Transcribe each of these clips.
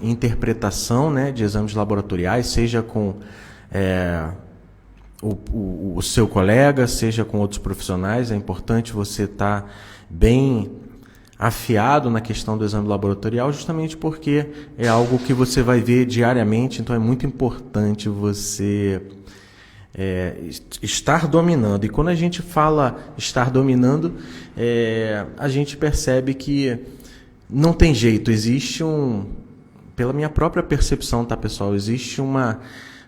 interpretação, né, de exames laboratoriais, seja com o seu colega, seja com outros profissionais. É importante você estar bem afiado na questão do exame laboratorial, justamente porque é algo que você vai ver diariamente, então é muito importante você estar dominando. E quando a gente fala estar dominando, a gente percebe que não tem jeito, existe pela minha própria percepção, tá, pessoal, existe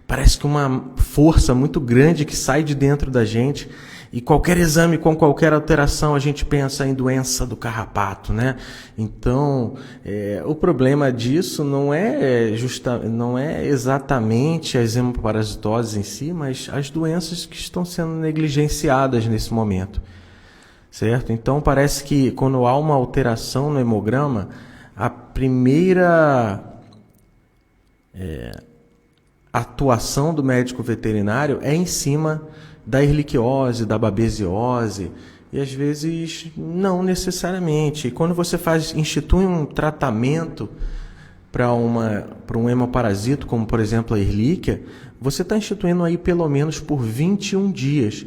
parece que uma força muito grande que sai de dentro da gente, e qualquer exame com qualquer alteração a gente pensa em doença do carrapato, né? Então, o problema disso não é exatamente as hemoparasitoses em si, mas as doenças que estão sendo negligenciadas nesse momento, certo? Então, parece que quando há uma alteração no hemograma, a primeira atuação do médico veterinário é em cima da ehrlichiose, da babesiose, e às vezes não necessariamente. E quando você institui um tratamento para um hemoparasito, como por exemplo a Ehrlichia, você está instituindo aí pelo menos por 21 dias.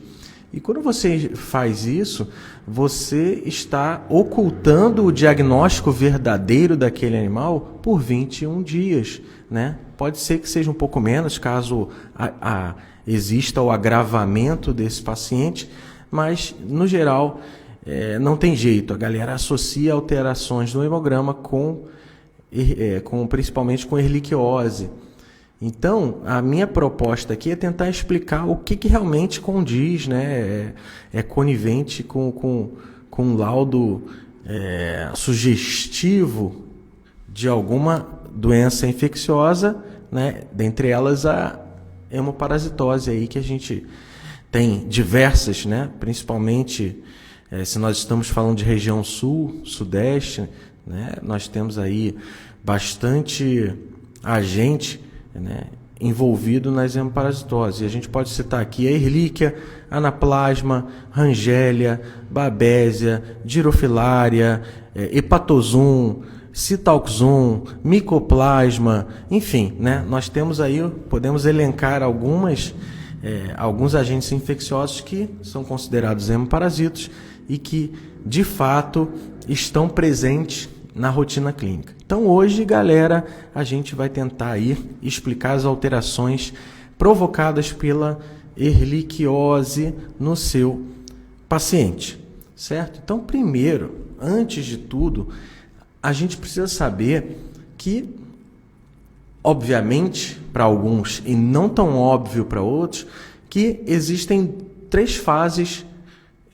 E quando você faz isso, você está ocultando o diagnóstico verdadeiro daquele animal por 21 dias, né? Pode ser que seja um pouco menos, caso exista o agravamento desse paciente, mas, no geral, não tem jeito. A galera associa alterações no hemograma principalmente com ehrlichiose. Então, a minha proposta aqui é tentar explicar o que realmente condiz, né? É conivente com um laudo sugestivo de alguma doença infecciosa, né? Dentre elas a hemoparasitose, aí que a gente tem diversas, né? Principalmente se nós estamos falando de região sul, sudeste, né? Nós temos aí bastante agente, né, envolvido nas hemoparasitoses. E a gente pode citar aqui a Ehrlichia, Anaplasma, Rangélia, Babesia, Girofilária, Hepatozum, Citauxum, Micoplasma, enfim, né, nós temos aí, podemos elencar alguns agentes infecciosos que são considerados hemoparasitos e que, de fato, estão presentes na rotina clínica. Então, hoje, galera, a gente vai tentar aí explicar as alterações provocadas pela ehrlichiose no seu paciente, certo? Então, primeiro, antes de tudo, a gente precisa saber que, obviamente, para alguns e não tão óbvio para outros, que existem 3 fases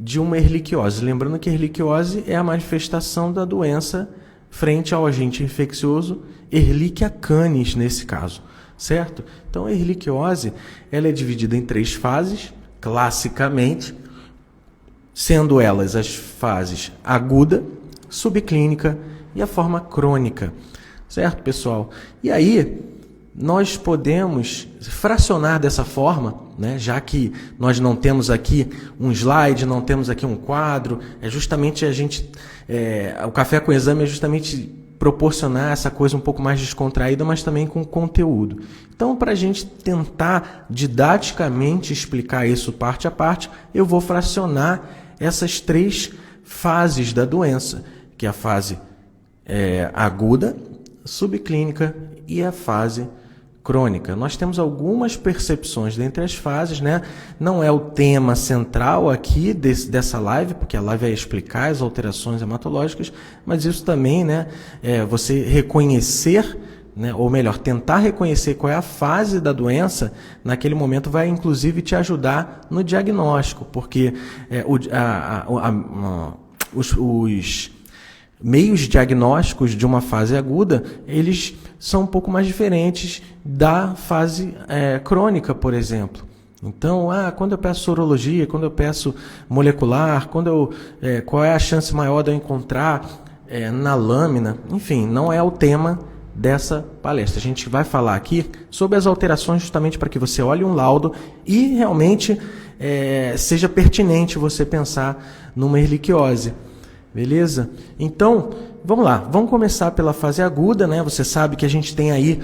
de uma ehrlichiose. Lembrando que a ehrlichiose é a manifestação da doença frente ao agente infeccioso Ehrlichia canis, nesse caso, certo? Então, a ehrlichiose ela é dividida em 3 fases, classicamente, sendo elas as fases aguda, subclínica e a forma crônica, certo, pessoal? E aí, nós podemos fracionar dessa forma, né? Já que nós não temos aqui um slide, não temos aqui um quadro, é justamente o Café com Exame é justamente proporcionar essa coisa um pouco mais descontraída, mas também com conteúdo. Então, para a gente tentar didaticamente explicar isso parte a parte, eu vou fracionar essas 3 fases da doença, que é a fase aguda, subclínica e a fase crônica. Nós temos algumas percepções dentre as fases, né? Não é o tema central aqui dessa live, porque a live é explicar as alterações hematológicas, mas isso também, né? Você reconhecer, né? Ou melhor, tentar reconhecer qual é a fase da doença, naquele momento vai inclusive te ajudar no diagnóstico, porque os meios diagnósticos de uma fase aguda, eles são um pouco mais diferentes da fase crônica, por exemplo. Então, quando eu peço sorologia, quando eu peço molecular, qual é a chance maior de eu encontrar na lâmina, enfim, não é o tema dessa palestra. A gente vai falar aqui sobre as alterações justamente para que você olhe um laudo e realmente seja pertinente você pensar numa ehrlichiose. Beleza? Então, vamos lá, vamos começar pela fase aguda, né? Você sabe que a gente tem aí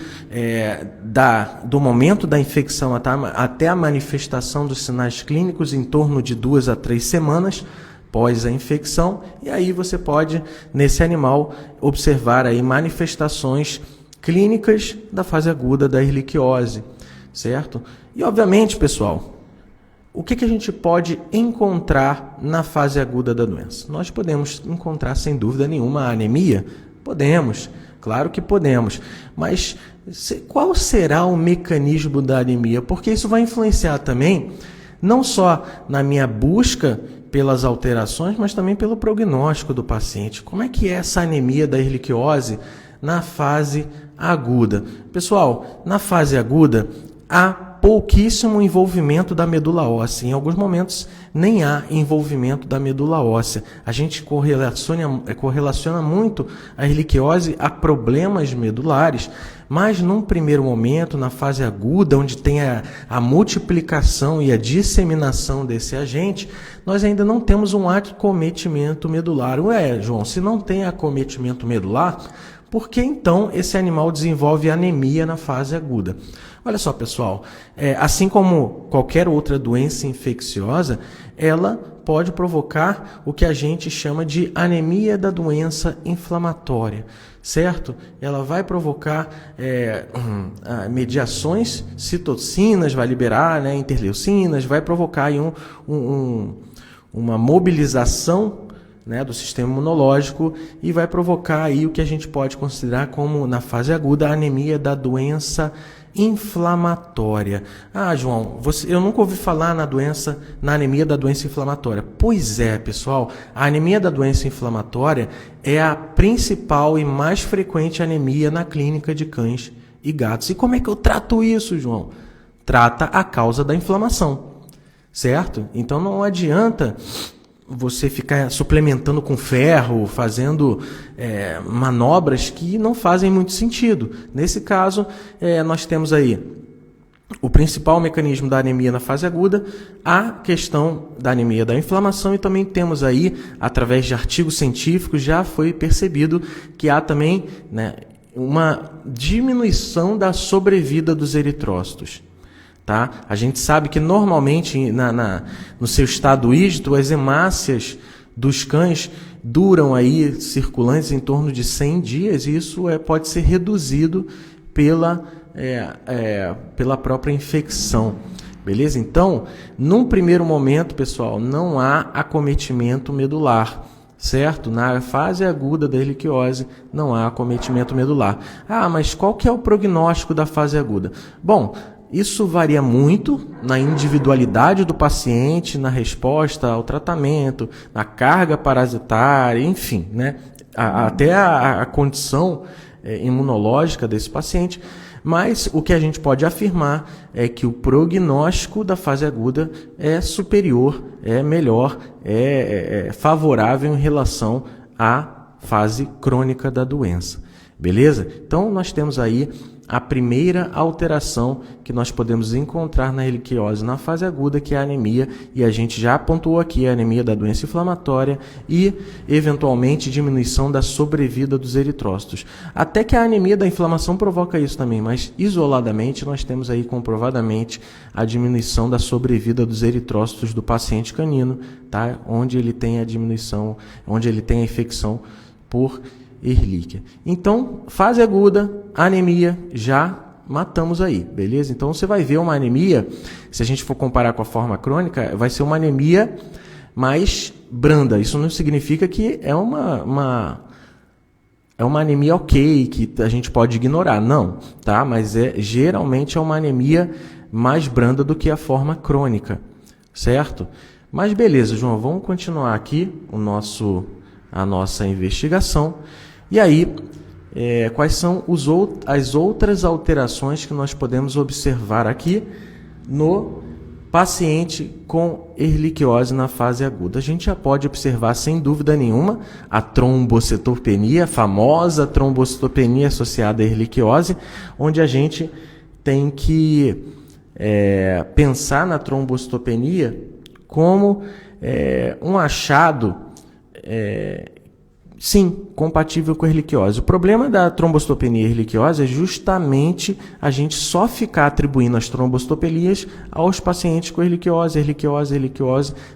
do momento da infecção até a manifestação dos sinais clínicos em torno de 2 a 3 semanas após a infecção, e aí você pode, nesse animal, observar aí manifestações clínicas da fase aguda da erliquiose, certo? E obviamente, pessoal, o que a gente pode encontrar na fase aguda da doença? Nós podemos encontrar, sem dúvida nenhuma, a anemia? Podemos, claro que podemos. Mas qual será o mecanismo da anemia? Porque isso vai influenciar também, não só na minha busca pelas alterações, mas também pelo prognóstico do paciente. Como é que é essa anemia da erliquiose na fase aguda? Pessoal, na fase aguda, há pouquíssimo envolvimento da medula óssea. Em alguns momentos, nem há envolvimento da medula óssea. A gente correlaciona muito a erliquiose a problemas medulares, mas num primeiro momento, na fase aguda, onde tem a multiplicação e a disseminação desse agente, nós ainda não temos um acometimento medular. Ué, João, se não tem acometimento medular, por que então esse animal desenvolve anemia na fase aguda? Olha só, pessoal, assim como qualquer outra doença infecciosa, ela pode provocar o que a gente chama de anemia da doença inflamatória, certo? Ela vai provocar mediações, citocinas, vai liberar, né, interleucinas, vai provocar aí uma mobilização, né, do sistema imunológico e vai provocar aí o que a gente pode considerar como, na fase aguda, a anemia da doença inflamatória. Ah, João, eu nunca ouvi falar na anemia da doença inflamatória. Pois é, pessoal, a anemia da doença inflamatória é a principal e mais frequente anemia na clínica de cães e gatos. E como é que eu trato isso, João? Trata a causa da inflamação, certo? Então não adianta você ficar suplementando com ferro, fazendo manobras que não fazem muito sentido. Nesse caso, nós temos aí o principal mecanismo da anemia na fase aguda, a questão da anemia da inflamação, e também temos aí, através de artigos científicos, já foi percebido que há também, né, uma diminuição da sobrevida dos eritrócitos. Tá? A gente sabe que normalmente no seu estado ígido, as hemácias dos cães duram aí circulantes em torno de 100 dias, e isso pode ser reduzido pela própria infecção. Beleza? Então, num primeiro momento, pessoal, não há acometimento medular, certo? Na fase aguda da erliquiose não há acometimento medular. Ah, mas qual que é o prognóstico da fase aguda? Bom, isso varia muito na individualidade do paciente, na resposta ao tratamento, na carga parasitária, enfim, né? Até a condição imunológica desse paciente. Mas o que a gente pode afirmar é que o prognóstico da fase aguda é superior, é melhor, é favorável em relação à fase crônica da doença. Beleza? Então, nós temos aí a primeira alteração que nós podemos encontrar na erliquiose na fase aguda, que é a anemia, e a gente já apontou aqui a anemia da doença inflamatória e, eventualmente, diminuição da sobrevida dos eritrócitos. Até que a anemia da inflamação provoca isso também, mas isoladamente nós temos aí comprovadamente a diminuição da sobrevida dos eritrócitos do paciente canino, tá? Onde ele tem a diminuição, onde ele tem a infecção por Ehrlichia. Então, fase aguda, anemia, já matamos aí, beleza? Então, você vai ver uma anemia, se a gente for comparar com a forma crônica, vai ser uma anemia mais branda. Isso não significa que é uma anemia ok, que a gente pode ignorar, não, tá? Mas geralmente é uma anemia mais branda do que a forma crônica, certo? Mas beleza, João, vamos continuar aqui a nossa investigação. E aí, quais são as outras alterações que nós podemos observar aqui no paciente com erliquiose na fase aguda? A gente já pode observar, sem dúvida nenhuma, a trombocitopenia, a famosa trombocitopenia associada à erliquiose, onde a gente tem que pensar na trombocitopenia como um achado Sim, compatível com a erliquiose. O problema da trombocitopenia e erliquiose é justamente a gente só ficar atribuindo as trombocitopenias aos pacientes com erliquiose,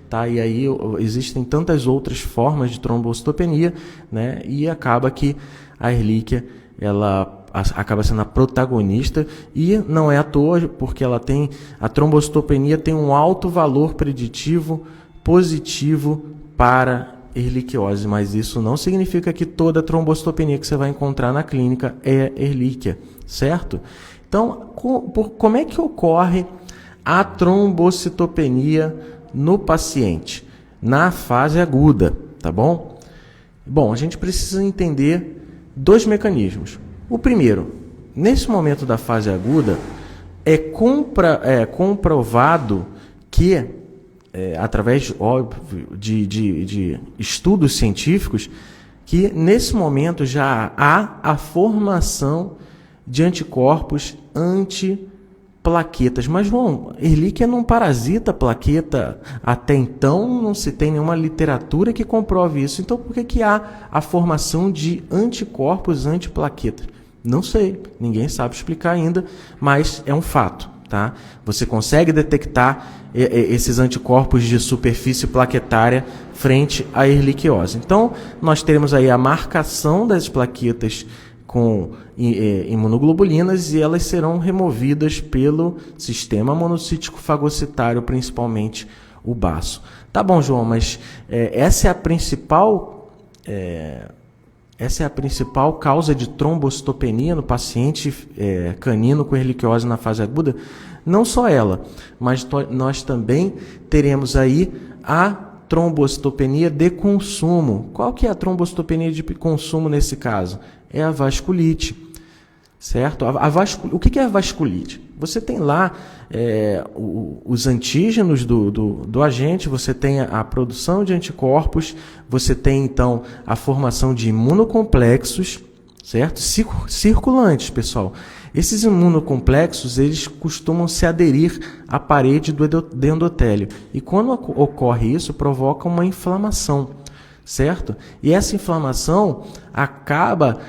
tá? E aí existem tantas outras formas de trombocitopenia, né? E acaba que a erlíquia, ela acaba sendo a protagonista, e não é à toa, porque a trombocitopenia tem um alto valor preditivo positivo para erliquiose, mas isso não significa que toda trombocitopenia que você vai encontrar na clínica é erlíquia, certo? Então, como é que ocorre a trombocitopenia no paciente? Na fase aguda, tá bom? Bom, a gente precisa entender dois mecanismos. O primeiro, nesse momento da fase aguda, é comprovado que através, óbvio, de estudos científicos, que nesse momento já há a formação de anticorpos antiplaquetas. Mas, João, erlíquia não parasita plaqueta. Até então não se tem nenhuma literatura que comprove isso. Então, por que há a formação de anticorpos antiplaquetas? Não sei, ninguém sabe explicar ainda, mas é um fato. Tá? Você consegue detectar esses anticorpos de superfície plaquetária frente à erliquiose. Então, nós teremos aí a marcação das plaquetas com imunoglobulinas e elas serão removidas pelo sistema monocítico fagocitário, principalmente o baço. Tá bom, João, mas essa é a principal causa de trombocitopenia no paciente canino com erliquiose na fase aguda. Não só ela, mas nós também teremos aí a trombocitopenia de consumo. Qual que é a trombocitopenia de consumo nesse caso? É a vasculite, certo? O que é a vasculite? Você tem lá os antígenos do agente, você tem a produção de anticorpos, você tem então a formação de imunocomplexos, certo? Circulantes, pessoal. Esses imunocomplexos, eles costumam se aderir à parede do endotélio. E quando ocorre isso, provoca uma inflamação, certo? E essa inflamação acaba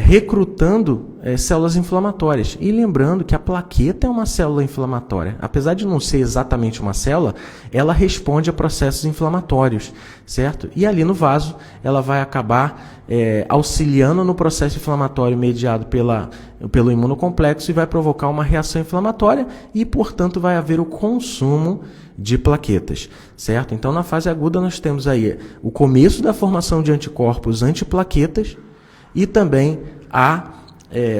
recrutando células inflamatórias. E lembrando que a plaqueta é uma célula inflamatória. Apesar de não ser exatamente uma célula, ela responde a processos inflamatórios, certo? E ali no vaso, ela vai acabar auxiliando no processo inflamatório mediado pelo imunocomplexo e vai provocar uma reação inflamatória e, portanto, vai haver o consumo de plaquetas, certo? Então, na fase aguda, nós temos aí o começo da formação de anticorpos antiplaquetas e também a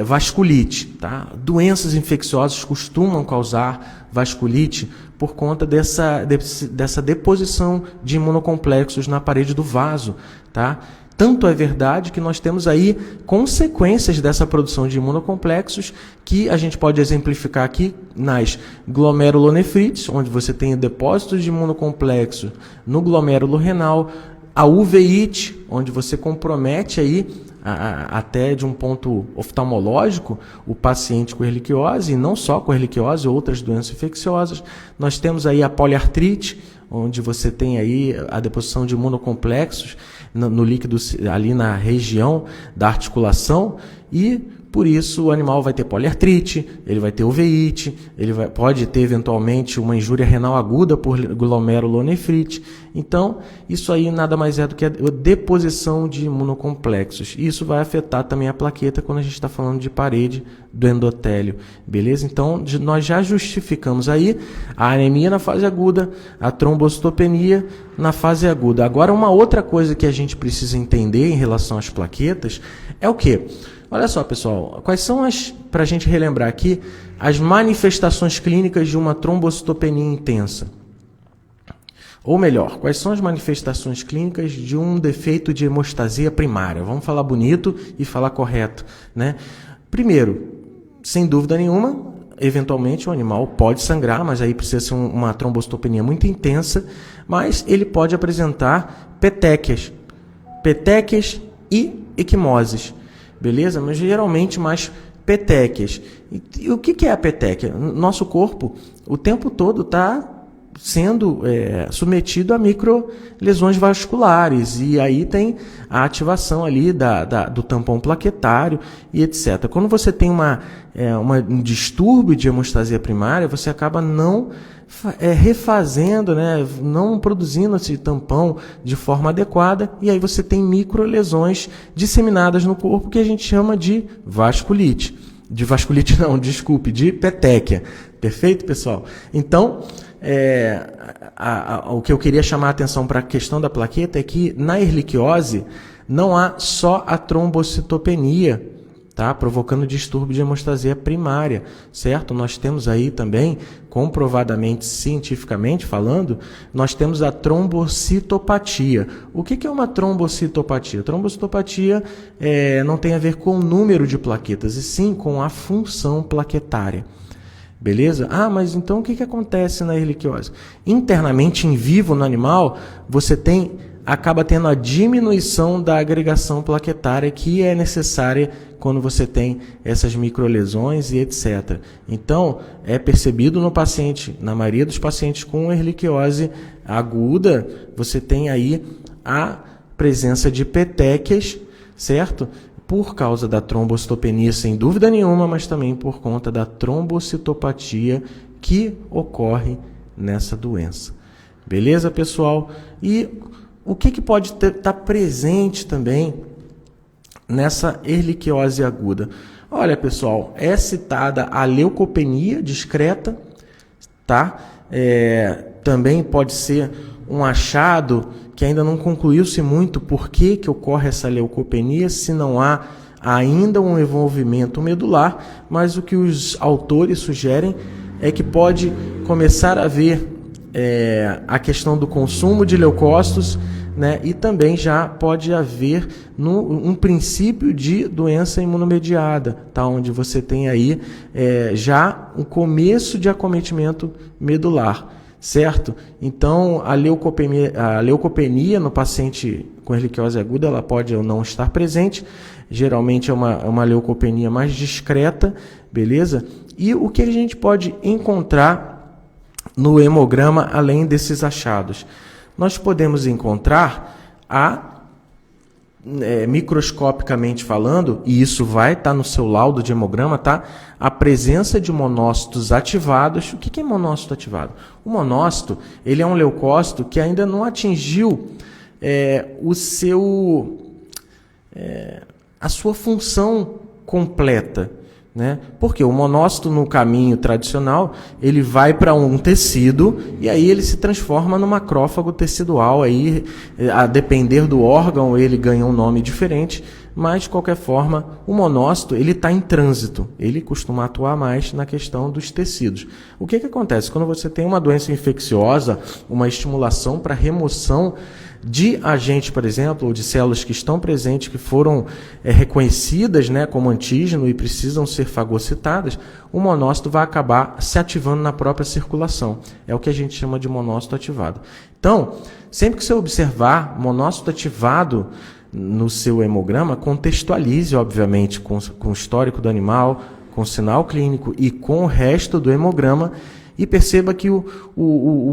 vasculite, tá? Doenças infecciosas costumam causar vasculite por conta dessa deposição de imunocomplexos na parede do vaso, tá? Tanto é verdade que nós temos aí consequências dessa produção de imunocomplexos que a gente pode exemplificar aqui nas glomerulonefrites, onde você tem depósitos de imunocomplexo no glomérulo renal, a uveíte, onde você compromete aí até de um ponto oftalmológico o paciente com erliquiose, e não só com erliquiose, outras doenças infecciosas. Nós temos aí a poliartrite, onde você tem aí a deposição de imunocomplexos no líquido ali na região da articulação, e por isso o animal vai ter poliartrite, ele vai ter uveíte, pode ter eventualmente uma injúria renal aguda por glomerulonefrite. Então, isso aí nada mais é do que a deposição de imunocomplexos. Isso vai afetar também a plaqueta quando a gente está falando de parede do endotélio, beleza? Então, nós já justificamos aí a anemia na fase aguda, a trombocitopenia na fase aguda. Agora, uma outra coisa que a gente precisa entender em relação às plaquetas é o quê? Olha só, pessoal, quais são para a gente relembrar aqui, as manifestações clínicas de uma trombocitopenia intensa? Ou melhor, quais são as manifestações clínicas de um defeito de hemostasia primária? Vamos falar bonito e falar correto, né? Primeiro, sem dúvida nenhuma, eventualmente o animal pode sangrar, mas aí precisa ser uma trombocitopenia muito intensa, mas ele pode apresentar petequias e equimoses. Beleza? Mas geralmente mais petequias. E o que é a petequia? Nosso corpo o tempo todo está sendo submetido a microlesões vasculares, e aí tem a ativação ali do tampão plaquetário e etc. Quando você tem um distúrbio de hemostasia primária, você acaba não refazendo, né, não produzindo esse tampão de forma adequada, e aí você tem microlesões disseminadas no corpo que a gente chama de vasculite. De vasculite não, desculpe, de petequia. Perfeito, pessoal? Então, o que eu queria chamar a atenção para a questão da plaqueta é que na erliquiose não há só a trombocitopenia, tá? Provocando distúrbio de hemostasia primária, certo? Nós temos aí também, comprovadamente, cientificamente falando, nós temos a trombocitopatia. O que é uma trombocitopatia? Trombocitopatia não tem a ver com o número de plaquetas, e sim com a função plaquetária. Beleza? Ah, mas então o que acontece na erliquiose? Internamente, em vivo, no animal, você acaba tendo a diminuição da agregação plaquetária que é necessária quando você tem essas microlesões e etc. Então, é percebido no paciente, na maioria dos pacientes com erliquiose aguda, você tem aí a presença de petequias, certo? Por causa da trombocitopenia, sem dúvida nenhuma, mas também por conta da trombocitopatia que ocorre nessa doença. Beleza, pessoal? E o que pode estar presente também nessa erliquiose aguda? Olha, pessoal, é citada a leucopenia discreta, tá? Também pode ser um achado que ainda não concluiu-se muito por que ocorre essa leucopenia, se não há ainda um envolvimento medular, mas o que os autores sugerem é que pode começar a haver a questão do consumo de leucócitos, né? E também já pode haver um princípio de doença imunomediada, tá? Onde você tem aí já um começo de acometimento medular, certo? Então, a leucopenia no paciente com erliquiose aguda, ela pode ou não estar presente, geralmente é uma leucopenia mais discreta, beleza? E o que a gente pode encontrar no hemograma, além desses achados? Nós podemos encontrar microscopicamente falando, e isso vai estar no seu laudo de hemograma, tá? A presença de monócitos ativados. O que é monócito ativado? O monócito, ele é um leucócito que ainda não atingiu a sua função completa, né? Porque o monócito, no caminho tradicional, ele vai para um tecido e aí ele se transforma no macrófago tecidual. Aí, a depender do órgão, ele ganha um nome diferente, mas de qualquer forma, o monócito ele está em trânsito. Ele costuma atuar mais na questão dos tecidos. O que acontece? Quando você tem uma doença infecciosa, uma estimulação para remoção de agentes, por exemplo, ou de células que estão presentes, que foram reconhecidas, né, como antígeno e precisam ser fagocitadas, o monócito vai acabar se ativando na própria circulação. É o que a gente chama de monócito ativado. Então, sempre que você observar monócito ativado no seu hemograma, contextualize, obviamente, com o histórico do animal, com o sinal clínico e com o resto do hemograma. E perceba que o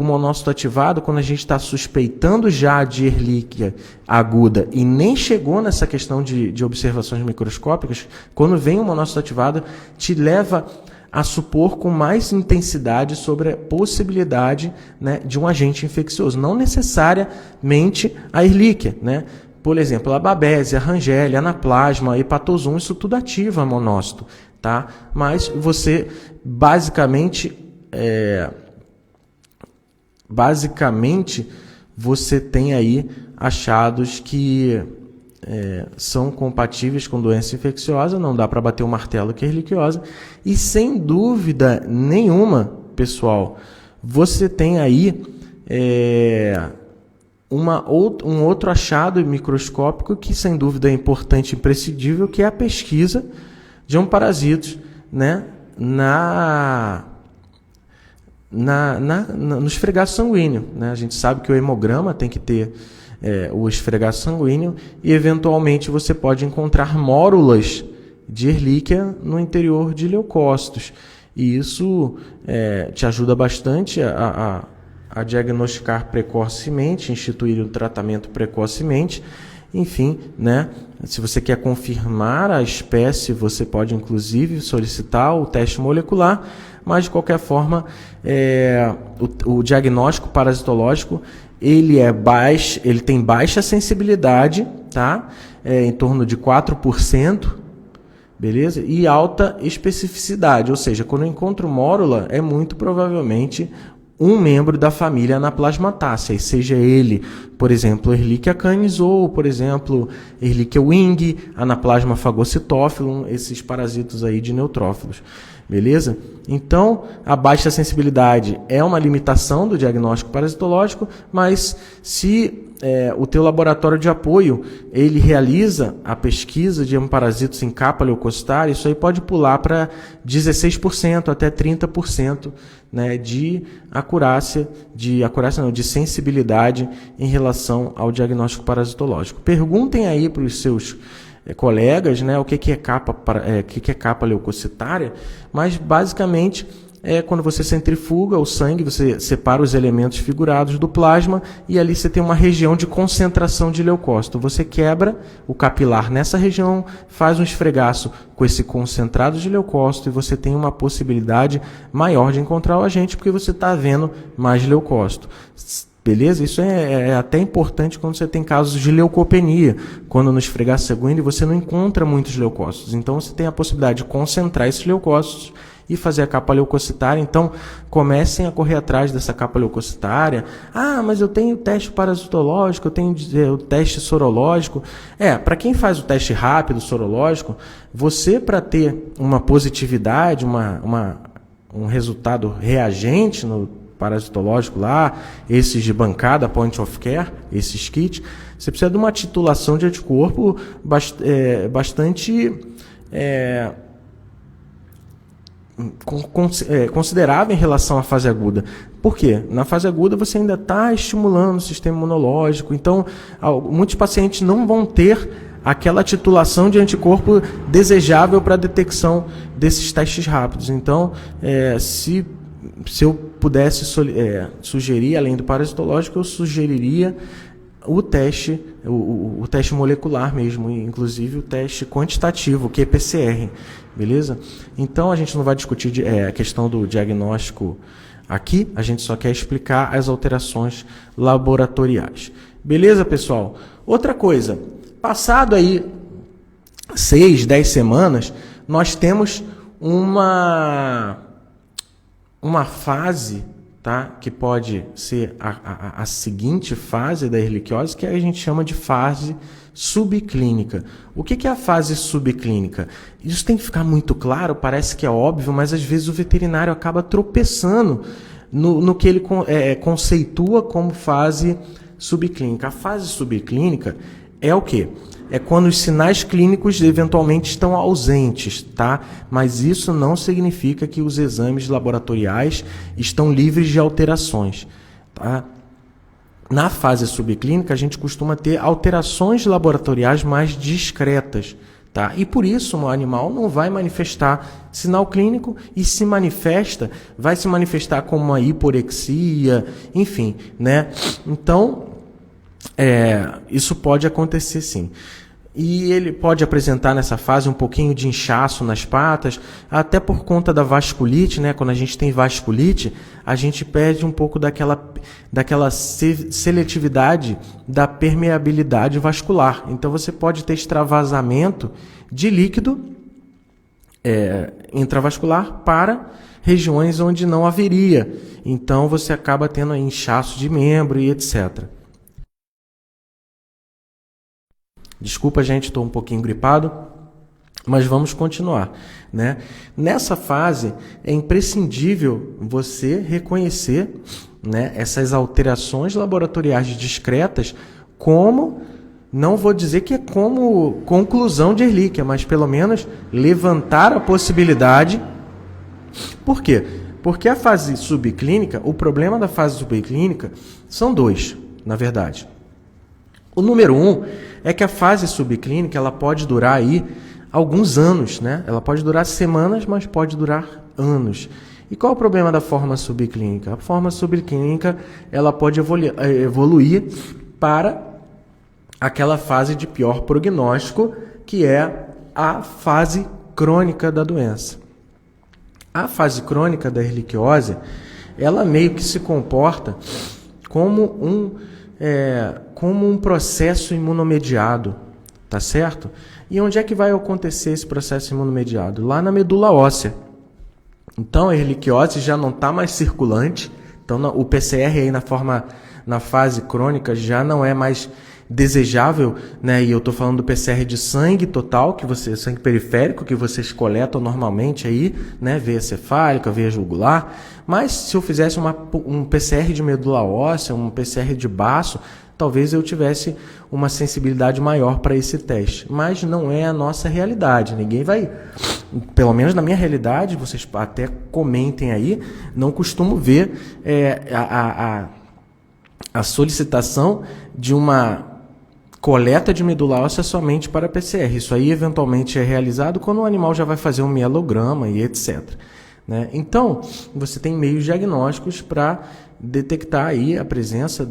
monócito ativado, quando a gente está suspeitando já de erlíquia aguda e nem chegou nessa questão de observações microscópicas, quando vem o monócito ativado, te leva a supor com mais intensidade sobre a possibilidade, né, de um agente infeccioso. Não necessariamente a erlíquia, né? Por exemplo, a babésia, a rangélia, a anaplasma, a hepatosum, isso tudo ativa monócito, tá? Mas você basicamente você tem aí achados que são compatíveis com doença infecciosa, não dá para bater o martelo que é erliquiosa, e sem dúvida nenhuma, pessoal, você tem aí um outro achado microscópico que sem dúvida é importante e imprescindível, que é a pesquisa de um parasito, né, no esfregaço sanguíneo, né? A gente sabe que o hemograma tem que ter o esfregaço sanguíneo e, eventualmente, você pode encontrar mórulas de erlíquia no interior de leucócitos. E isso te ajuda bastante a a diagnosticar precocemente, instituir o tratamento precocemente. Enfim, né? Se você quer confirmar a espécie, você pode inclusive solicitar o teste molecular, mas de qualquer forma, o diagnóstico parasitológico ele tem baixa sensibilidade, tá? Em torno de 4%, beleza? E alta especificidade, ou seja, quando eu encontro mórula, é muito provavelmente um membro da família Anaplasmataceae, seja ele, por exemplo, Ehrlichia canis ou, por exemplo, Ehrlichia wing, Anaplasma phagocytophilum, esses parasitos aí de neutrófilos. Beleza? Então, a baixa sensibilidade é uma limitação do diagnóstico parasitológico, mas se o teu laboratório de apoio ele realiza a pesquisa de parasitos em capa leucocitária, isso aí pode pular para 16% até 30%, né, de sensibilidade em relação ao diagnóstico parasitológico. Perguntem aí para os seus colegas, né, o que é capa leucocitária, mas basicamente quando você centrifuga o sangue, você separa os elementos figurados do plasma e ali você tem uma região de concentração de leucócito. Você quebra o capilar nessa região, faz um esfregaço com esse concentrado de leucócito e você tem uma possibilidade maior de encontrar o agente porque você está vendo mais leucócito. Beleza? Isso é até importante quando você tem casos de leucopenia, quando no esfregaço sanguíneo você não encontra muitos leucócitos. Então você tem a possibilidade de concentrar esses leucócitos e fazer a capa leucocitária. Então comecem a correr atrás dessa capa leucocitária. Ah, mas eu tenho teste parasitológico, eu tenho o teste sorológico. Para quem faz o teste rápido sorológico, você para ter uma positividade, um resultado reagente no parasitológico lá, esses de bancada, point of care, esses kits, você precisa de uma titulação de anticorpo bastante considerável em relação à fase aguda. Por quê? Na fase aguda você ainda está estimulando o sistema imunológico, então muitos pacientes não vão ter aquela titulação de anticorpo desejável para a detecção desses testes rápidos. Então, se eu pudesse sugerir, além do parasitológico, eu sugeriria o teste molecular mesmo, inclusive o teste quantitativo, que é PCR, beleza? Então a gente não vai discutir a questão do diagnóstico aqui, a gente só quer explicar as alterações laboratoriais. Beleza, pessoal? Outra coisa, passado aí 6, 10 semanas, nós temos uma fase, tá, que pode ser a seguinte fase da ehrlichiose, que a gente chama de fase subclínica. O que é a fase subclínica? Isso tem que ficar muito claro, parece que é óbvio, mas às vezes o veterinário acaba tropeçando no que ele conceitua como fase subclínica. A fase subclínica é o quê? É quando os sinais clínicos eventualmente estão ausentes, tá? Mas isso não significa que os exames laboratoriais estão livres de alterações, tá? Na fase subclínica, a gente costuma ter alterações laboratoriais mais discretas, tá? E por isso o animal não vai manifestar sinal clínico e se manifesta, vai se manifestar como uma hiporexia, enfim, né? Então, isso pode acontecer sim. E ele pode apresentar nessa fase um pouquinho de inchaço nas patas, até por conta da vasculite, né? Quando a gente tem vasculite, a gente perde um pouco daquela seletividade da permeabilidade vascular. Então você pode ter extravasamento de líquido intravascular para regiões onde não haveria. Então você acaba tendo inchaço de membro e etc. Desculpa, gente, estou um pouquinho gripado, mas vamos continuar, né? Nessa fase, é imprescindível você reconhecer, né, essas alterações laboratoriais discretas como, não vou dizer que é como conclusão de Ehrlichia, mas pelo menos levantar a possibilidade. Por quê? Porque a fase subclínica, o problema da fase subclínica são dois, na verdade. O número 1 é que a fase subclínica ela pode durar aí alguns anos, né? Ela pode durar semanas, mas pode durar anos. E qual é o problema da forma subclínica? A forma subclínica ela pode evoluir para aquela fase de pior prognóstico, que é a fase crônica da doença. A fase crônica da erliquiose, ela meio que se comporta como um processo imunomediado, tá certo? E onde é que vai acontecer esse processo imunomediado? Lá na medula óssea. Então a erliquiose já não está mais circulante, então o PCR aí na fase crônica já não é mais desejável, né? E eu estou falando do PCR de sangue total, sangue periférico, que vocês coletam normalmente aí, né? Veia cefálica, veia jugular. Mas se eu fizesse um PCR de medula óssea, um PCR de baço, talvez eu tivesse uma sensibilidade maior para esse teste. Mas não é a nossa realidade. Ninguém vai, pelo menos na minha realidade, vocês até comentem aí, não costumo ver a solicitação de uma coleta de medula óssea somente para PCR. Isso aí eventualmente é realizado quando o animal já vai fazer um mielograma e etc. Né? Então, você tem meios diagnósticos para detectar aí a presença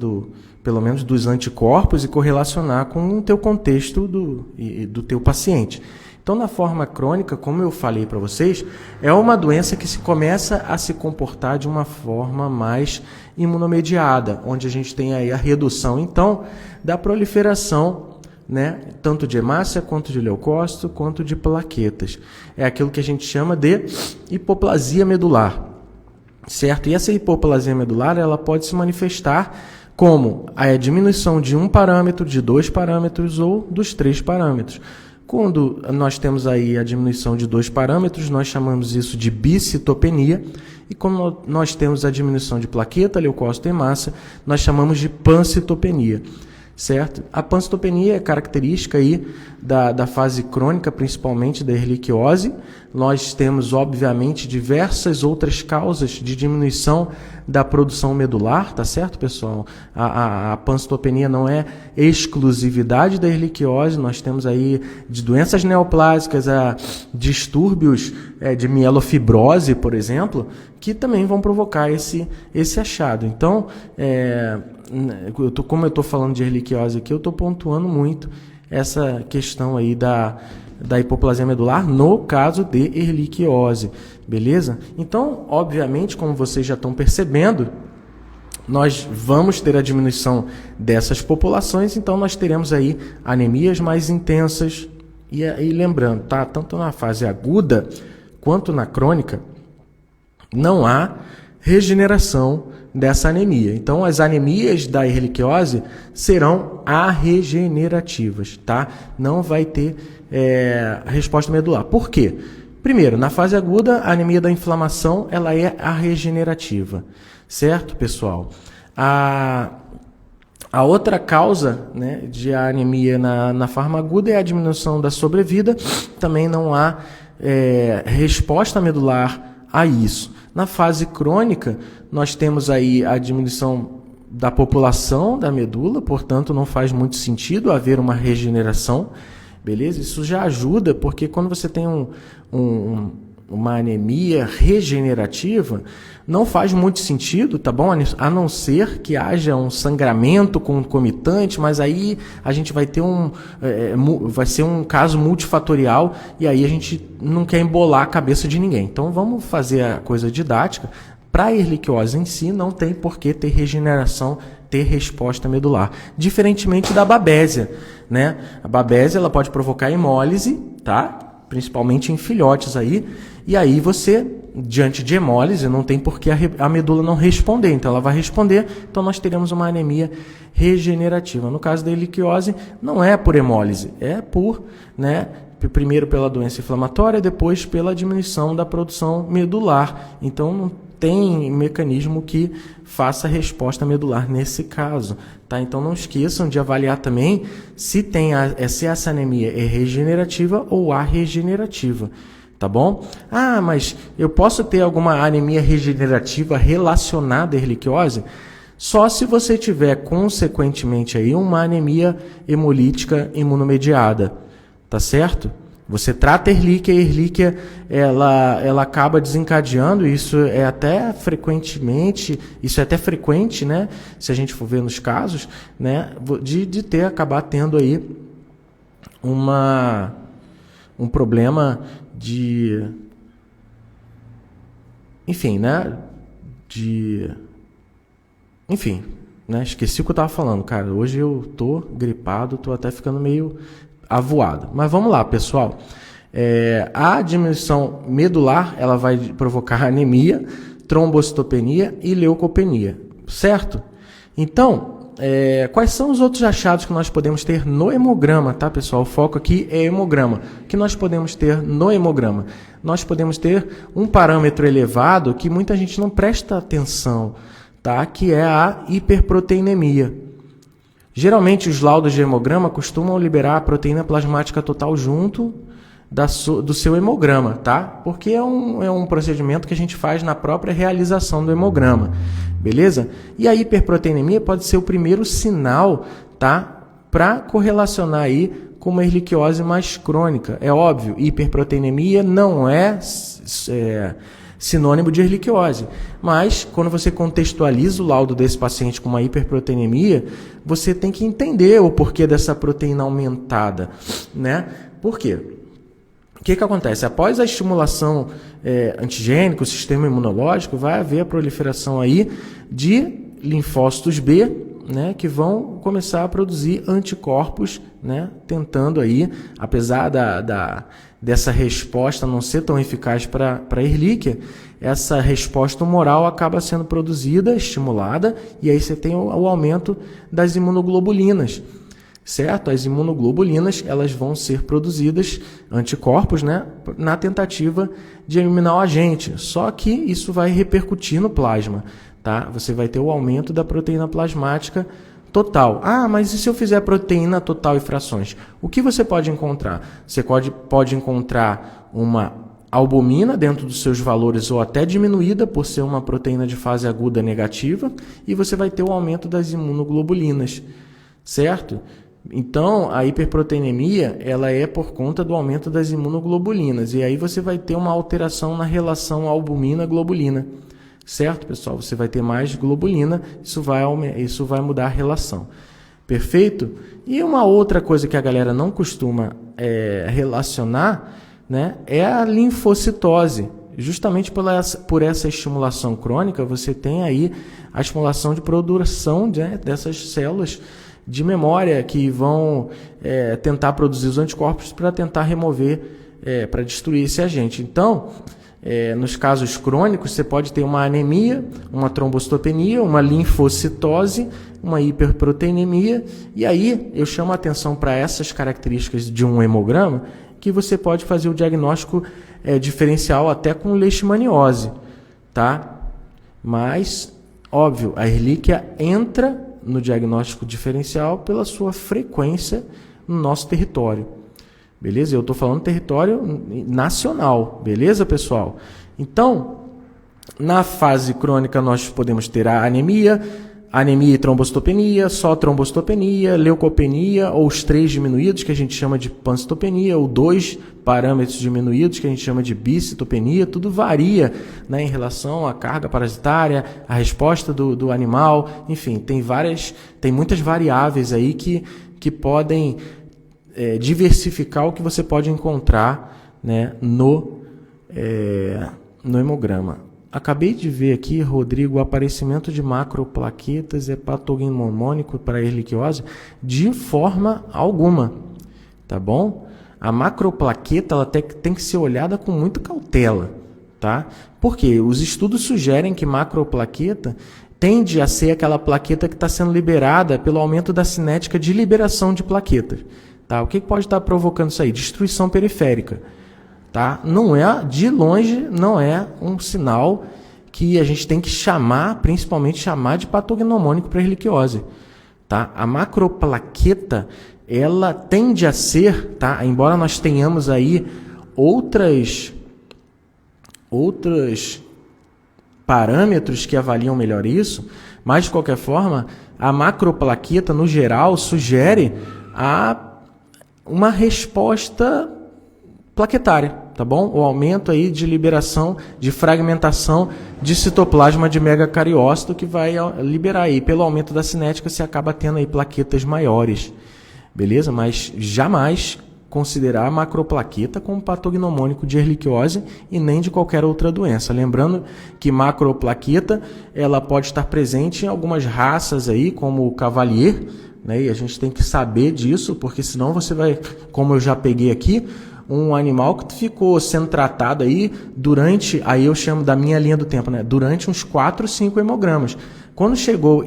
pelo menos dos anticorpos e correlacionar com o teu contexto do teu paciente. Então, na forma crônica, como eu falei para vocês, é uma doença que começa a se comportar de uma forma mais imunomediada, onde a gente tem aí a redução, então, da proliferação, né, tanto de hemácia, quanto de leucócito, quanto de plaquetas. É aquilo que a gente chama de hipoplasia medular, certo? E essa hipoplasia medular, ela pode se manifestar como a diminuição de um parâmetro, de 2 parâmetros ou dos 3 parâmetros. Quando nós temos aí a diminuição de 2 parâmetros, nós chamamos isso de bicitopenia. E quando nós temos a diminuição de plaqueta, leucócito e hemácia, nós chamamos de pancitopenia. Certo? A pancitopenia é característica aí da fase crônica, principalmente da erliquiose. Nós temos, obviamente, diversas outras causas de diminuição da produção medular, tá certo, pessoal? A pancitopenia não é exclusividade da erliquiose, nós temos aí de doenças neoplásicas a distúrbios de mielofibrose, por exemplo, que também vão provocar esse achado. Então, como eu estou falando de erliquiose aqui, eu estou pontuando muito essa questão aí da hipoplasia medular no caso de erliquiose, beleza? Então, obviamente, como vocês já estão percebendo, nós vamos ter a diminuição dessas populações, então nós teremos aí anemias mais intensas. E aí, lembrando, tá? Tanto na fase aguda quanto na crônica, não há regeneração dessa anemia. Então, as anemias da erliquiose serão arregenerativas, tá? Não vai ter resposta medular. Por quê? Primeiro, na fase aguda, a anemia da inflamação ela é arregenerativa, certo, pessoal? A outra causa, né, de anemia na forma aguda é a diminuição da sobrevida. Também não há resposta medular a isso. Na fase crônica, nós temos aí a diminuição da população da medula, portanto, não faz muito sentido haver uma regeneração, beleza? Isso já ajuda, porque quando você tem uma anemia regenerativa, não faz muito sentido, tá bom? A não ser que haja um sangramento concomitante, mas aí a gente vai ter vai ser um caso multifatorial e aí a gente não quer embolar a cabeça de ninguém. Então vamos fazer a coisa didática. Para a erliquiose em si, não tem por que ter regeneração, ter resposta medular. Diferentemente da babésia, né? A babésia ela pode provocar hemólise, tá? Principalmente em filhotes aí. E aí você, diante de hemólise, não tem por que a medula não responder. Então ela vai responder, então nós teremos uma anemia regenerativa. No caso da erliquiose, não é por hemólise, é por, né? Primeiro pela doença inflamatória, depois pela diminuição da produção medular. Então não tem mecanismo que faça resposta medular nesse caso, tá? Então não esqueçam de avaliar também se essa anemia é regenerativa ou arregenerativa, tá bom? Ah, mas eu posso ter alguma anemia regenerativa relacionada à erliquiose? Só se você tiver consequentemente aí uma anemia hemolítica imunomediada, tá certo? Você trata a Ehrlichia, ela acaba desencadeando, isso é até frequente, né? Se a gente for ver nos casos, né? De acabar tendo aí um problema de... Enfim, né? Enfim, né? Esqueci o que eu estava falando, cara. Hoje eu tô gripado, tô até ficando meio avoado. Mas vamos lá, pessoal. A diminuição medular, ela vai provocar anemia, trombocitopenia e leucopenia, certo? Então, quais são os outros achados que nós podemos ter no hemograma, tá, pessoal? O foco aqui é hemograma. O que nós podemos ter no hemograma? Nós podemos ter um parâmetro elevado que muita gente não presta atenção, tá? Que é a hiperproteinemia. Geralmente, os laudos de hemograma costumam liberar a proteína plasmática total junto do seu hemograma, tá? Porque é um procedimento que a gente faz na própria realização do hemograma, beleza? E a hiperproteinemia pode ser o primeiro sinal, tá? Para correlacionar aí com uma ehrlichiose mais crônica. É óbvio, hiperproteinemia não é sinônimo de ehrlichiose. Mas, quando você contextualiza o laudo desse paciente com uma hiperproteinemia, você tem que entender o porquê dessa proteína aumentada, né? Por quê? O que acontece? Após a estimulação antigênica, o sistema imunológico, vai haver a proliferação aí de linfócitos B, né, que vão começar a produzir anticorpos, né, tentando aí, apesar dessa resposta não ser tão eficaz para a Ehrlichia, essa resposta humoral acaba sendo produzida, estimulada, e aí você tem o aumento das imunoglobulinas, certo? As imunoglobulinas, elas vão ser produzidas, anticorpos, né, na tentativa de eliminar o agente, só que isso vai repercutir no plasma, tá? Você vai ter o aumento da proteína plasmática total. Ah, mas e se eu fizer proteína total e frações? O que você pode encontrar? Você pode encontrar uma albumina dentro dos seus valores ou até diminuída por ser uma proteína de fase aguda negativa, e você vai ter o aumento das imunoglobulinas, certo? Então, a hiperproteinemia, ela é por conta do aumento das imunoglobulinas, e aí você vai ter uma alteração na relação albumina-globulina. Certo, pessoal? Você vai ter mais globulina, isso vai mudar a relação. Perfeito? E uma outra coisa que a galera não costuma relacionar, né, é a linfocitose. Justamente por essa estimulação crônica, você tem aí a estimulação de produção, né, dessas células de memória que vão tentar produzir os anticorpos para tentar remover, para destruir esse agente. Então, nos casos crônicos, você pode ter uma anemia, uma trombocitopenia, uma linfocitose, uma hiperproteinemia, e aí eu chamo a atenção para essas características de um hemograma, que você pode fazer o diagnóstico diferencial até com leishmaniose, tá? Mas, óbvio, a Ehrlichia entra no diagnóstico diferencial pela sua frequência no nosso território. Beleza? Eu estou falando território nacional. Beleza, pessoal? Então, na fase crônica, nós podemos ter a anemia e trombocitopenia, só trombocitopenia, leucopenia, ou os 3 diminuídos, que a gente chama de pancitopenia, ou 2 parâmetros diminuídos, que a gente chama de bicitopenia. Tudo varia, né, em relação à carga parasitária, à resposta do animal. Enfim, tem muitas variáveis aí que podem diversificar o que você pode encontrar, né, no hemograma. Acabei de ver aqui, Rodrigo, o aparecimento de macroplaquetas hepatognomônico para a ehrlichiose de forma alguma, tá bom? A macroplaqueta, ela tem que ser olhada com muita cautela, tá? Porque os estudos sugerem que macroplaqueta tende a ser aquela plaqueta que está sendo liberada pelo aumento da cinética de liberação de plaquetas. Tá? O que pode estar provocando isso aí? Destruição periférica. Tá? Não é, de longe, não é um sinal que a gente tem que principalmente chamar de patognomônico para a ehrlichiose. Tá? A macroplaqueta, ela tende a ser, tá? Embora nós tenhamos aí outros parâmetros que avaliam melhor isso, mas de qualquer forma, a macroplaqueta, no geral, sugere uma resposta plaquetária, tá bom? O aumento aí de liberação, de fragmentação de citoplasma de megacariócito, que vai liberar aí, pelo aumento da cinética, você acaba tendo aí plaquetas maiores, beleza? Mas jamais considerar a macroplaqueta como patognomônico de erliquiose e nem de qualquer outra doença. Lembrando que macroplaqueta, ela pode estar presente em algumas raças aí, como o Cavalier, né? E a gente tem que saber disso, porque senão você vai, como eu já peguei aqui, um animal que ficou sendo tratado aí durante, aí eu chamo da minha linha do tempo, né? Durante uns 4, 5 hemogramas. Quando chegou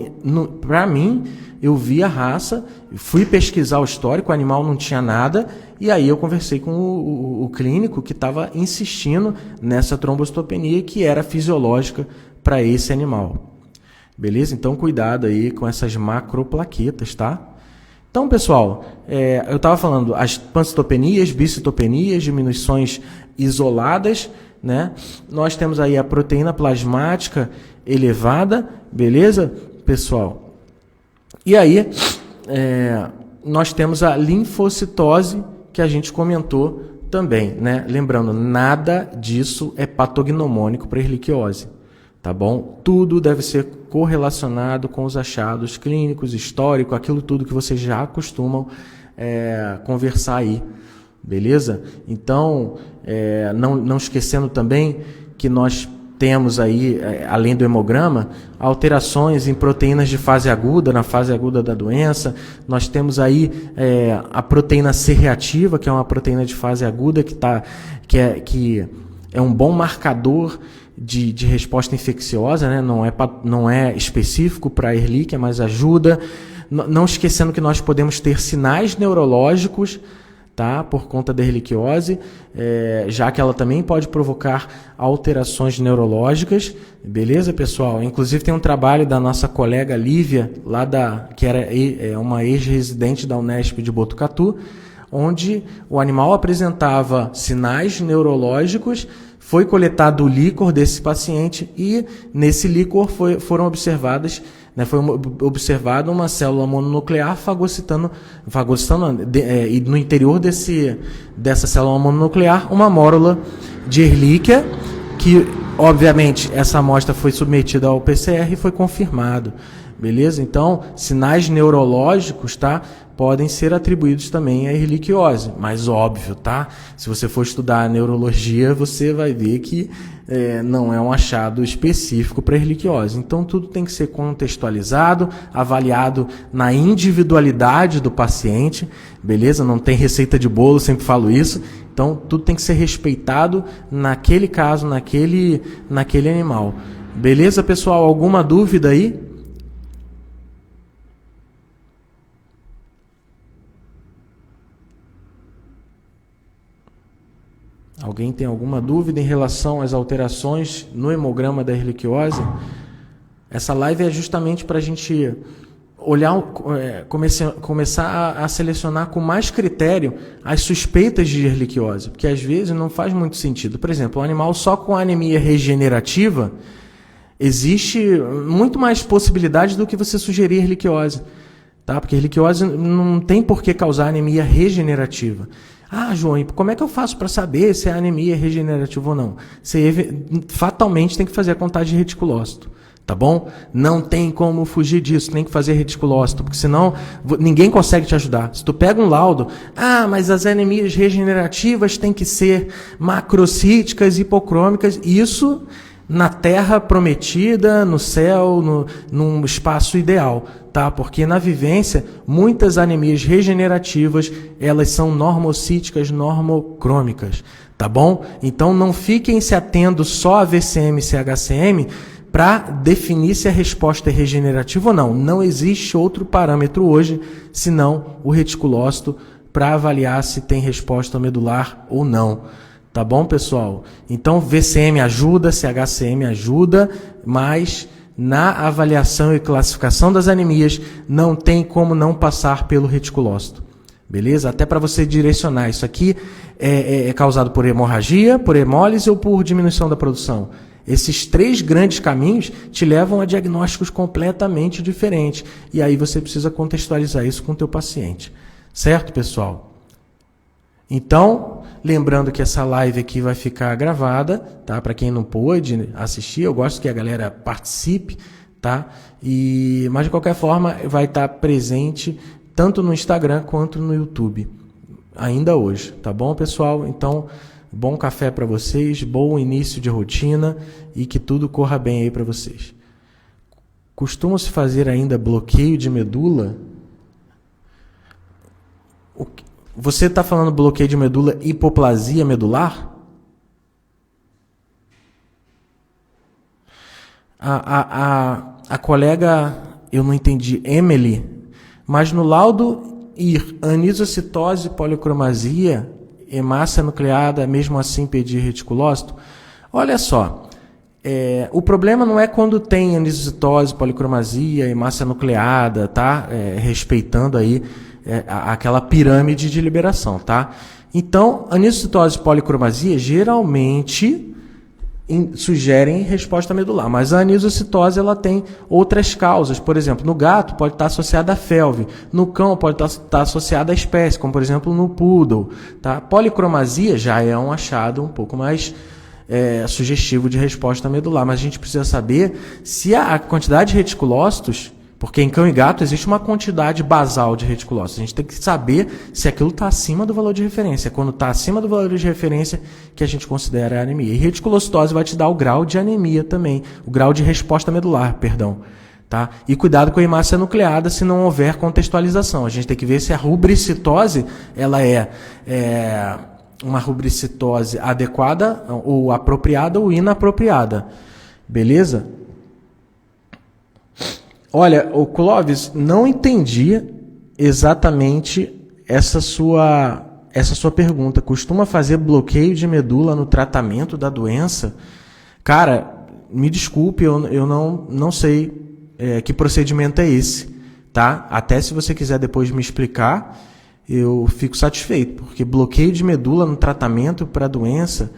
para mim, eu vi a raça, fui pesquisar o histórico, o animal não tinha nada, e aí eu conversei com o clínico que estava insistindo nessa trombocitopenia que era fisiológica para esse animal. Beleza? Então, cuidado aí com essas macroplaquetas, tá? Então, pessoal, eu estava falando as pancitopenias, bicitopenias, diminuições isoladas, né? Nós temos aí a proteína plasmática elevada, beleza, pessoal? E aí, nós temos a linfocitose, que a gente comentou também, né? Lembrando, nada disso é patognomônico para erliquiose, tá bom? Tudo deve ser correlacionado com os achados clínicos, históricos, aquilo tudo que vocês já costumam conversar aí, beleza? Então, não esquecendo também que nós temos aí, além do hemograma, alterações em proteínas de fase aguda, na fase aguda da doença. Nós temos aí a proteína C reativa, que é uma proteína de fase aguda, que é um bom marcador de resposta infecciosa, né? Não é específico para a erlíquia, mas ajuda. Não esquecendo que nós podemos ter sinais neurológicos, tá? Por conta da erliquiose, já que ela também pode provocar alterações neurológicas, beleza, pessoal? Inclusive tem um trabalho da nossa colega Lívia, que era uma ex-residente da Unesp de Botucatu, onde o animal apresentava sinais neurológicos, foi coletado o líquor desse paciente e nesse líquor foram observadas, né, foi observada uma célula mononuclear fagocitando e no interior dessa célula mononuclear uma mórula de erlíquia, que obviamente essa amostra foi submetida ao PCR e foi confirmado, beleza? Então, sinais neurológicos, tá, podem ser atribuídos também à erliquiose, mas óbvio, tá? Se você for estudar a neurologia, você vai ver que não é um achado específico para erliquiose. Então, tudo tem que ser contextualizado, avaliado na individualidade do paciente, beleza? Não tem receita de bolo, sempre falo isso. Então, tudo tem que ser respeitado naquele caso, naquele animal. Beleza, pessoal? Alguma dúvida aí? Alguém tem alguma dúvida em relação às alterações no hemograma da erliquiose? Essa live é justamente para a gente olhar, começar a selecionar com mais critério as suspeitas de erliquiose, porque às vezes não faz muito sentido. Por exemplo, um animal só com anemia regenerativa, existe muito mais possibilidade do que você sugerir erliquiose, tá? Porque a erliquiose não tem por que causar anemia regenerativa. Ah, João, e como é que eu faço para saber se a anemia é regenerativa ou não? Você fatalmente tem que fazer a contagem de reticulócito, tá bom? Não tem como fugir disso, tem que fazer reticulócito, porque senão ninguém consegue te ajudar. Se tu pega um laudo, mas as anemias regenerativas têm que ser macrocíticas, hipocrômicas, isso na terra prometida, no céu, num espaço ideal, tá? Porque na vivência, muitas anemias regenerativas, elas são normocíticas, normocrômicas, tá bom? Então não fiquem se atendo só a VCM e CHCM para definir se a resposta é regenerativa ou não. Não existe outro parâmetro hoje, senão o reticulócito, para avaliar se tem resposta medular ou não. Tá bom, pessoal? Então, VCM ajuda, CHCM ajuda, mas na avaliação e classificação das anemias não tem como não passar pelo reticulócito. Beleza? Até para você direcionar. Isso aqui é causado por hemorragia, por hemólise ou por diminuição da produção. Esses 3 grandes caminhos te levam a diagnósticos completamente diferentes. E aí você precisa contextualizar isso com o teu paciente. Certo, pessoal? Então, Lembrando que essa live aqui vai ficar gravada, tá? Para quem não pôde assistir, eu gosto que a galera participe, tá? Mas de qualquer forma vai estar presente tanto no Instagram quanto no YouTube, ainda hoje, tá bom, pessoal? Então, bom café para vocês, bom início de rotina e que tudo corra bem aí para vocês. Costuma-se fazer ainda bloqueio de medula? Você está falando bloqueio de medula, hipoplasia medular? A colega, eu não entendi, Emily, mas no laudo ir anisocitose, policromasia, hemácia nucleada, mesmo assim pedir reticulócito? Olha só, o problema não é quando tem anisocitose, policromasia, hemácia nucleada, tá? Respeitando aí aquela pirâmide de liberação, tá? Então, anisocitose e policromasia geralmente sugerem resposta medular, mas a anisocitose ela tem outras causas. Por exemplo, no gato pode estar associada à felve, no cão pode estar associada à espécie, como por exemplo no poodle, tá? Policromasia já é um achado um pouco mais sugestivo de resposta medular, mas a gente precisa saber se a quantidade de reticulócitos, porque em cão e gato existe uma quantidade basal de reticulócitos. A gente tem que saber se aquilo está acima do valor de referência. Quando está acima do valor de referência, que a gente considera anemia. E reticulocitose vai te dar o grau de anemia também, o grau de resposta medular, perdão. Tá? E cuidado com a hemácia nucleada se não houver contextualização. A gente tem que ver se a rubricitose ela é uma rubricitose adequada, ou apropriada, ou inapropriada. Beleza? Olha, o Clóvis, não entendi exatamente essa sua pergunta. Costuma fazer bloqueio de medula no tratamento da doença? Cara, me desculpe, eu não sei que procedimento é esse, tá? Até se você quiser depois me explicar, eu fico satisfeito, porque bloqueio de medula no tratamento para a doença,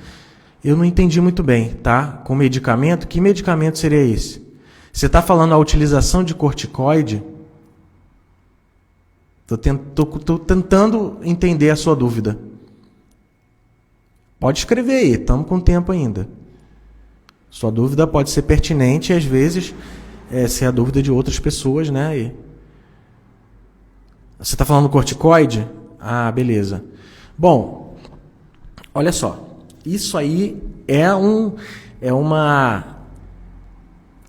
eu não entendi muito bem, tá? Com medicamento, que medicamento seria esse? Você está falando a utilização de corticoide? Estou tentando entender a sua dúvida. Pode escrever aí, estamos com tempo ainda. Sua dúvida pode ser pertinente e às vezes ser a dúvida de outras pessoas, né? Você está falando corticoide? Ah, beleza. Bom, olha só. Isso aí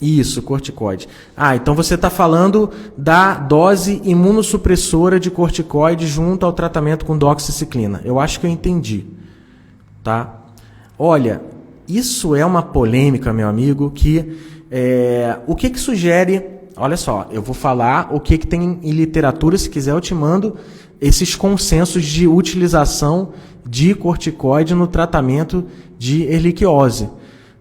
Isso, corticoide. Então você está falando da dose imunossupressora de corticoide junto ao tratamento com doxiciclina. Eu acho que eu entendi. Tá? Olha, isso é uma polêmica, meu amigo, que o que sugere... Olha só, eu vou falar o que tem em literatura, se quiser eu te mando esses consensos de utilização de corticoide no tratamento de erliquiose,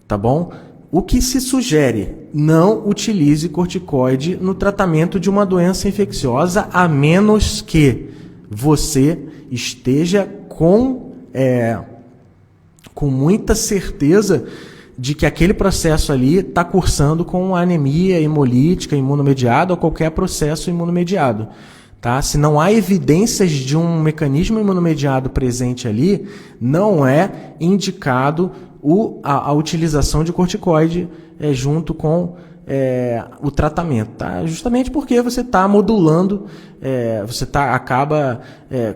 tá bom? O que se sugere? Não utilize corticoide no tratamento de uma doença infecciosa, a menos que você esteja com muita certeza de que aquele processo ali está cursando com anemia hemolítica, imunomediada ou qualquer processo imunomediado. Tá? Se não há evidências de um mecanismo imunomediado presente ali, não é indicado a utilização de corticoide junto com o tratamento, tá? Justamente porque você está modulando, acaba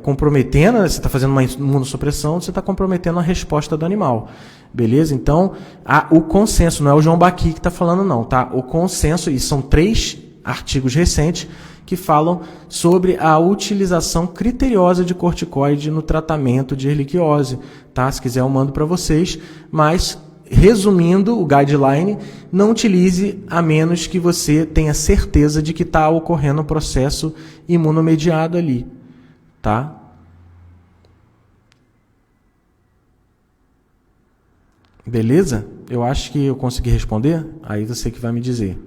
comprometendo, você está fazendo uma imunossupressão, você está comprometendo a resposta do animal. Beleza? Então, o consenso, não é o João Baqui que está falando não, tá? O consenso, e são 3 artigos recentes que falam sobre a utilização criteriosa de corticoide no tratamento de erliquiose, tá? Se quiser eu mando para vocês, mas resumindo o guideline, não utilize a menos que você tenha certeza de que está ocorrendo um processo imunomediado ali, tá? Beleza? Eu acho que eu consegui responder, aí você que vai me dizer.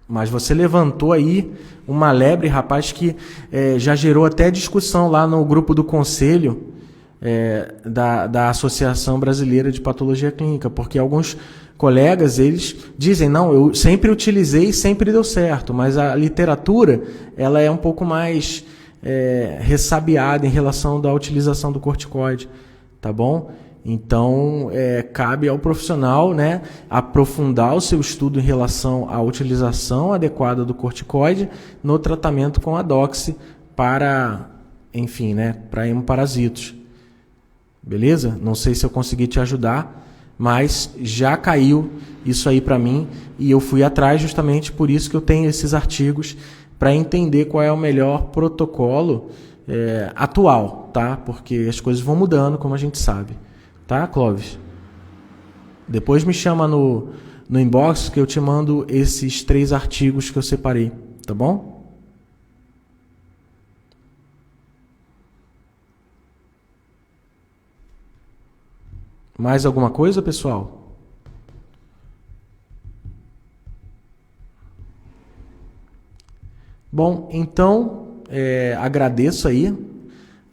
Mas você levantou aí uma lebre, rapaz, que já gerou até discussão lá no grupo do conselho da Associação Brasileira de Patologia Clínica, porque alguns colegas, eles dizem, não, eu sempre utilizei e sempre deu certo, mas a literatura ela é um pouco mais ressabiada em relação da utilização do corticoide, tá bom? Então, cabe ao profissional, né, aprofundar o seu estudo em relação à utilização adequada do corticoide no tratamento com a doxy para, enfim, né, para hemoparasitos. Beleza? Não sei se eu consegui te ajudar, mas já caiu isso aí para mim e eu fui atrás justamente por isso que eu tenho esses artigos para entender qual é o melhor protocolo atual, tá? Porque as coisas vão mudando, como a gente sabe. Tá, Clóvis? Depois me chama no inbox que eu te mando esses 3 artigos que eu separei, tá bom? Mais alguma coisa, pessoal? Bom, então, agradeço aí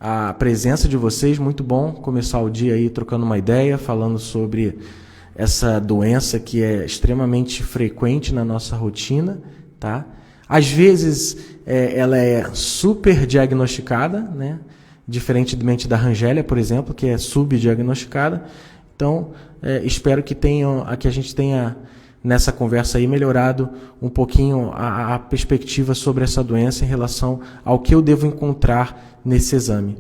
a presença de vocês, muito bom começar o dia aí trocando uma ideia, falando sobre essa doença que é extremamente frequente na nossa rotina, tá? Às vezes ela é super diagnosticada, né? Diferentemente da Rangélia, por exemplo, que é subdiagnosticada. Então, espero que a gente tenha nessa conversa aí melhorado um pouquinho a perspectiva sobre essa doença em relação ao que eu devo encontrar nesse exame,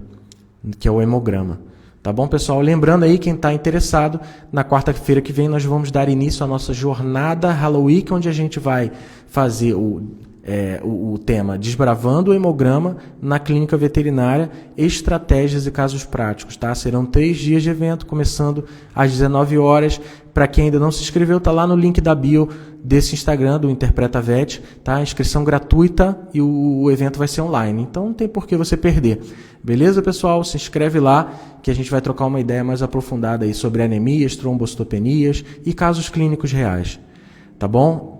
que é o hemograma. Tá bom, pessoal? Lembrando aí, quem está interessado, na quarta-feira que vem nós vamos dar início à nossa jornada Halloween, onde a gente vai fazer o tema Desbravando o Hemograma na Clínica Veterinária, Estratégias e Casos Práticos. Tá? Serão 3 dias de evento, começando às 19 horas. Para quem ainda não se inscreveu, está lá no link da bio desse Instagram, do Interpreta Vet. Tá? Inscrição gratuita e o evento vai ser online. Então não tem por que você perder. Beleza, pessoal? Se inscreve lá que a gente vai trocar uma ideia mais aprofundada aí sobre anemias, trombocitopenias e casos clínicos reais. Tá bom?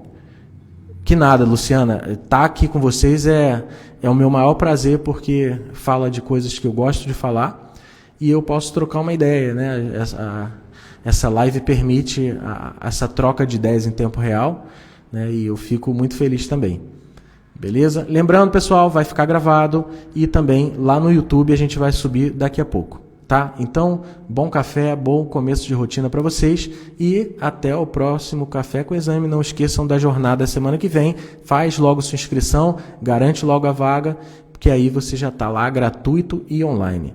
Que nada, Luciana. Estar aqui com vocês é o meu maior prazer, porque fala de coisas que eu gosto de falar e eu posso trocar uma ideia, né? Essa live permite essa troca de ideias em tempo real, né? E eu fico muito feliz também. Beleza? Lembrando, pessoal, vai ficar gravado e também lá no YouTube a gente vai subir daqui a pouco. Tá? Então, bom café, bom começo de rotina para vocês e até o próximo Café com Exame. Não esqueçam da jornada semana que vem. Faz logo sua inscrição, garante logo a vaga, porque aí você já está lá gratuito e online.